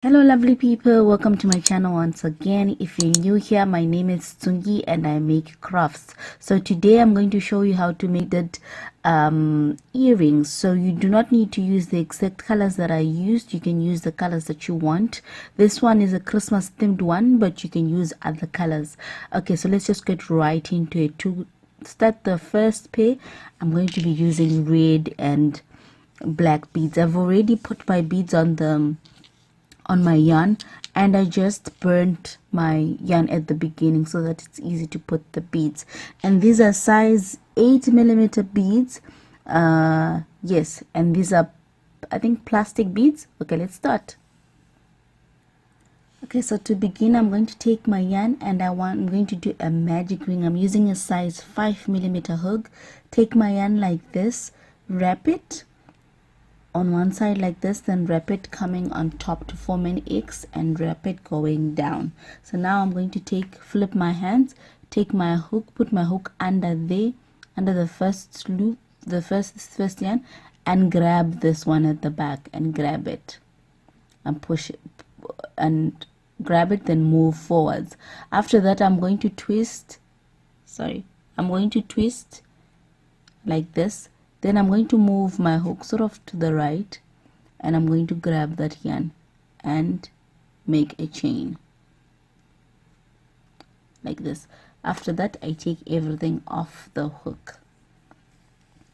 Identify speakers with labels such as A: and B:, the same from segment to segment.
A: Hello lovely people, welcome to my channel once again. If you're new here, my name is Tsungie and I make crafts. So today I'm going to show you how to make that earrings. So you do not need to use the exact colors that I used. You can use the colors that you want. This one is a Christmas themed one, but you can use other colors. Okay, so let's just get right into it. To start the first pair, I'm going to be using red and black beads. I've already put my beads on my yarn, and I just burnt my yarn at the beginning so that it's easy to put the beads. And these are size 8mm beads. Yes, and these are, I think, plastic beads. Okay, let's start. Okay, so to begin, I'm going to take my yarn and I'm going to do a magic ring. I'm using a size 5mm hook. Take my yarn like this, wrap it on one side like this, then wrap it coming on top to form an X and wrap it going down. So now I'm going to flip my hands, take my hook, put my hook under there, under the first loop, the first yarn, and grab this one at the back and grab it and push it and grab it, then move forwards. After that, I'm going to twist like this. Then I'm going to move my hook sort of to the right, and I'm going to grab that yarn and make a chain like this. After that, I take everything off the hook,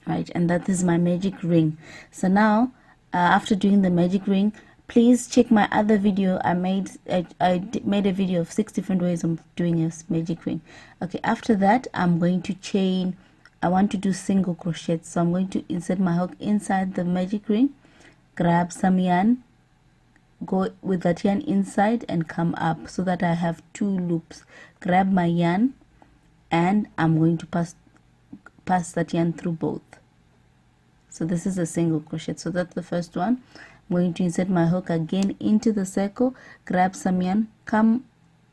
A: right? And that is my magic ring. So now after doing the magic ring, please check my other video. I made a video of 6 different ways of doing a magic ring. Okay, after that, I'm going to chain. I want to do single crochets, so I'm going to insert my hook inside the magic ring, grab some yarn, go with that yarn inside and come up so that I have 2 loops. Grab my yarn and I'm going to pass that yarn through both. So this is a single crochet. So that's the first one. I'm going to insert my hook again into the circle, grab some yarn, come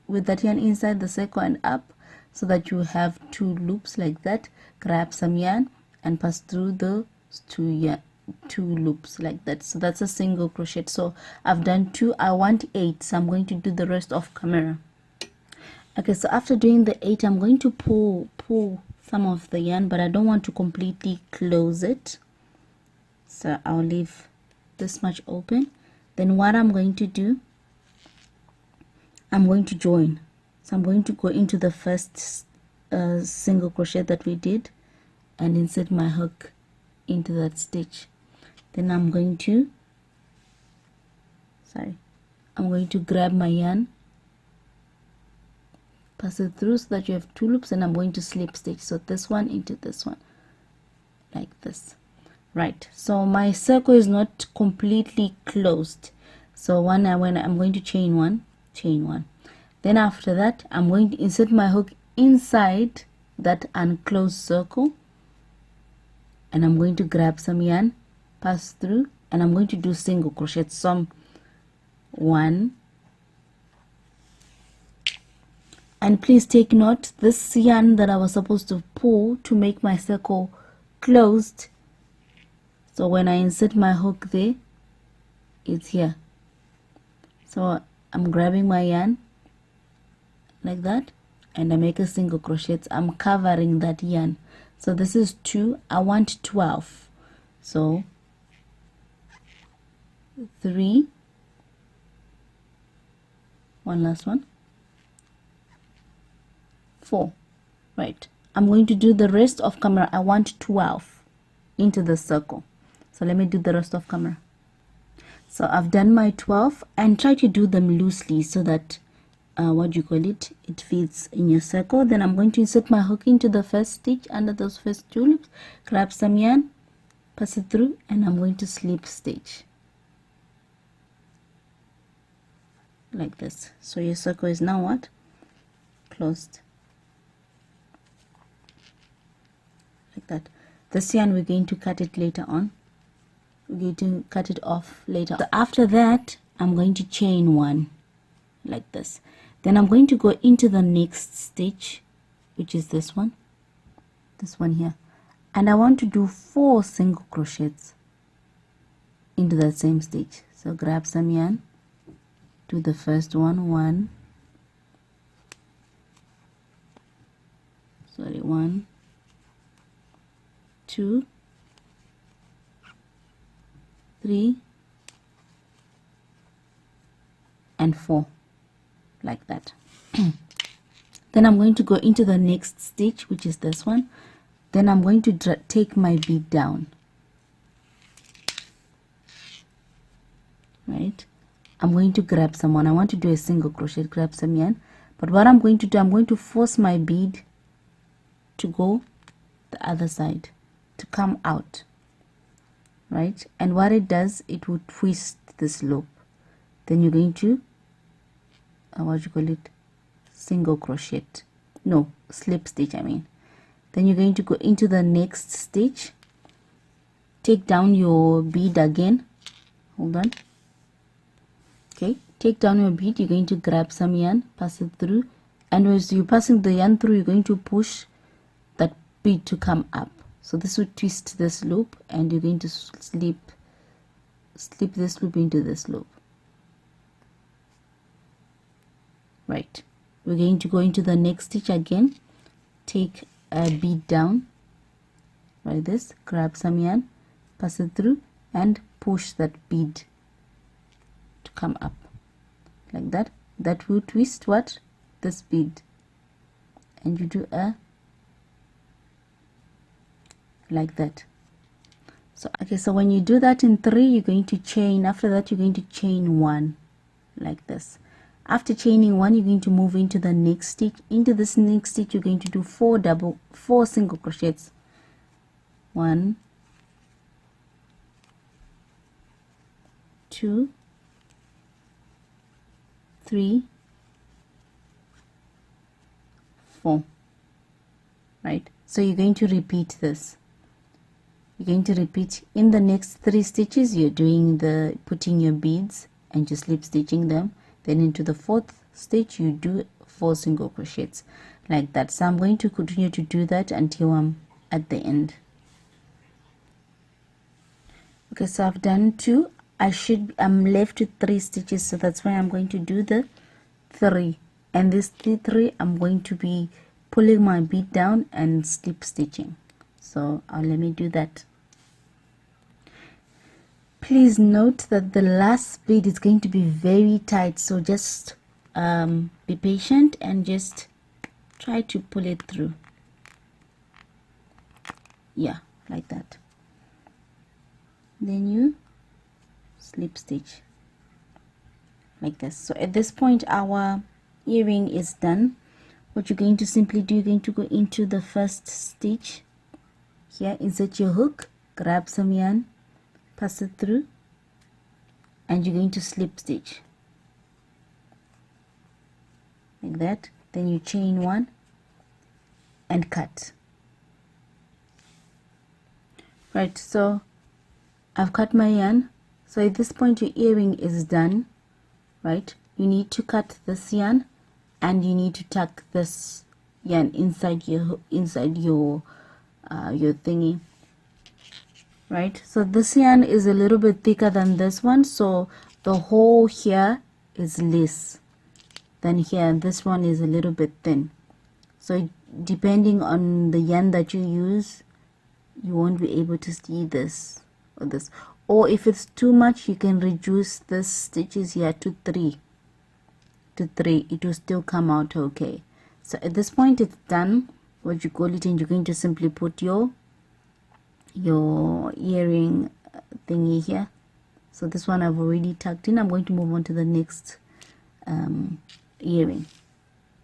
A: with that yarn inside the circle and up, so that you have 2 loops like that. Grab some yarn and pass through the 2 loops like that. So that's a single crochet. So I've done 2. I want 8, so I'm going to do the rest off camera. Okay, so after doing the 8, I'm going to pull some of the yarn, but I don't want to completely close it, so I'll leave this much open. Then what I'm going to do, I'm going to join. So I'm going to go into the first single crochet that we did and insert my hook into that stitch. Then I'm going to grab my yarn, pass it through so that you have 2 loops, and I'm going to slip stitch. So this one into this one like this, right? So my circle is not completely closed. So when I'm going to chain one. Then after that, I'm going to insert my hook inside that unclosed circle, and I'm going to grab some yarn, pass through, and I'm going to do single crochet. So 1, and please take note, this yarn that I was supposed to pull to make my circle closed, so when I insert my hook there, it's here. So I'm grabbing my yarn like that, and I make a single crochet. I'm covering that yarn. So this is 2. I want 12. So 3, one last one, 4, right? I'm going to do the rest of camera. I want 12 into the circle, so let me do the rest of camera. So I've done my 12, and try to do them loosely so that it fits in your circle. Then I'm going to insert my hook into the first stitch under those first 2 loops, grab some yarn, pass it through, and I'm going to slip stitch like this. So your circle is now what? Closed like that. This yarn, we're going to cut it later on. We're going to cut it off later. So after that, I'm going to chain 1 like this. Then I'm going to go into the next stitch, which is this one here, and I want to do 4 single crochets into that same stitch. So grab some yarn, do the first one. 1, 2, 3 and 4, like that. Then I'm going to go into the next stitch, which is this one. Then I'm going to take my bead down, right? I'm going to grab someone. I want to do a single crochet, grab some yarn, but what I'm going to do, I'm going to force my bead to go the other side, to come out, right? And what it does, it will twist this loop. Then you're going to what you call it, single crochet, no, slip stitch, I mean. Then you're going to go into the next stitch, take down your bead again, hold on, okay, take down your bead. You're going to grab some yarn, pass it through, and as you're passing the yarn through, you're going to push that bead to come up. So this will twist this loop, and you're going to slip this loop into this loop, right? We're going to go into the next stitch again, take a bead down like this, grab some yarn, pass it through, and push that bead to come up like that. That will twist what, this bead, and you do a like that. So okay, so when you do that in 3, you're going to chain. After that, you're going to chain 1 like this. After chaining 1, you're going to move into the next stitch. Into this next stitch, you're going to do 4 single crochets. 1, 2, 3, 4, right? So you're going to repeat this. You're going to repeat in the next 3 stitches. You're doing the putting your beads and just slip stitching them. Then into the 4th stitch, you do 4 single crochets like that. So I'm going to continue to do that until I'm at the end. Okay, so I've done 2. I'm left with 3 stitches, so that's why I'm going to do the 3, and this 3 I'm going to be pulling my bead down and slip stitching. So let me do that. Please note that the last bead is going to be very tight, so just be patient and just try to pull it through. Yeah, like that. Then you slip stitch like this. So at this point, our earring is done. What you're going to simply do, you're going to go into the first stitch here, insert your hook, grab some yarn, pass it through, and you're going to slip stitch like that. Then you chain 1 and cut. Right, so I've cut my yarn. So at this point, your earring is done, right? You need to cut this yarn, and you need to tuck this yarn inside your thingy, right? So this yarn is a little bit thicker than this one, so the hole here is less than here, and this one is a little bit thin. So depending on the yarn that you use, you won't be able to see this or this, or if it's too much, you can reduce this stitches here to 3. It will still come out okay. So at this point, it's done, what you call it, and you're going to simply put your earring thingy here. So this one I've already tucked in. I'm going to move on to the next earring.